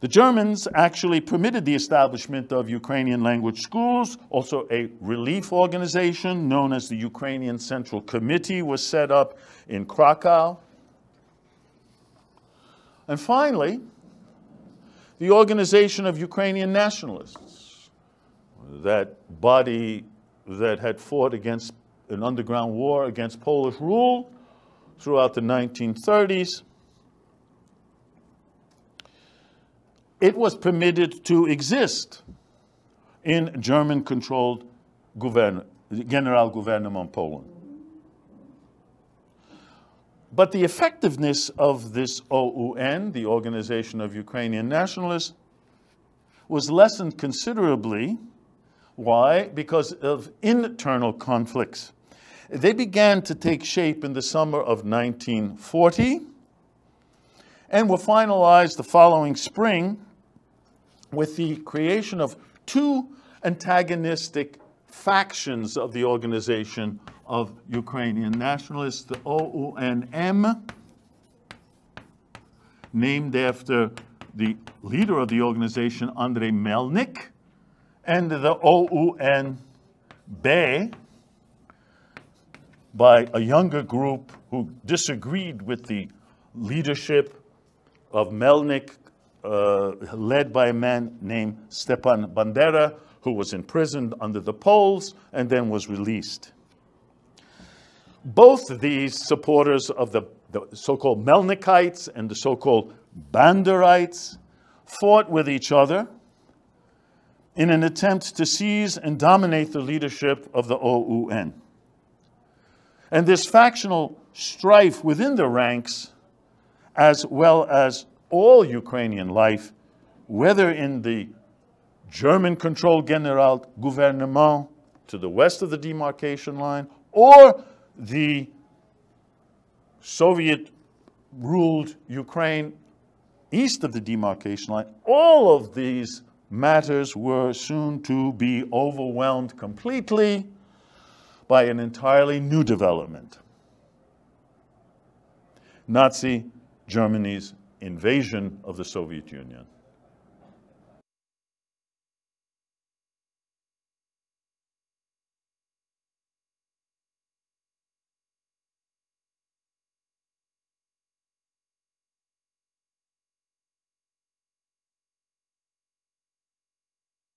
The Germans actually permitted the establishment of Ukrainian language schools. Also, a relief organization known as the Ukrainian Central Committee was set up in Krakow. And finally, the Organization of Ukrainian Nationalists, that body that had fought against an underground war against Polish rule throughout the 1930s. It was permitted to exist in German-controlled Generalgouvernement Poland. But the effectiveness of this OUN, the Organization of Ukrainian Nationalists, was lessened considerably. Why? Because of internal conflicts. They began to take shape in the summer of 1940 and were finalized the following spring with the creation of two antagonistic factions of the Organization of Ukrainian Nationalists, the OUNM, named after the leader of the organization, Andrei Melnyk, and the OUN-B, by a younger group who disagreed with the leadership of Melnyk, led by a man named Stepan Bandera, who was imprisoned under the Poles and then was released. Both of these supporters of the so-called Melnykites and the so-called Banderites fought with each other in an attempt to seize and dominate the leadership of the OUN. And this factional strife within the ranks, as well as all Ukrainian life, whether in the German-controlled Generalgouvernement to the west of the demarcation line, or the Soviet-ruled Ukraine east of the demarcation line, all of these matters were soon to be overwhelmed completely by an entirely new development: Nazi Germany's invasion of the Soviet Union.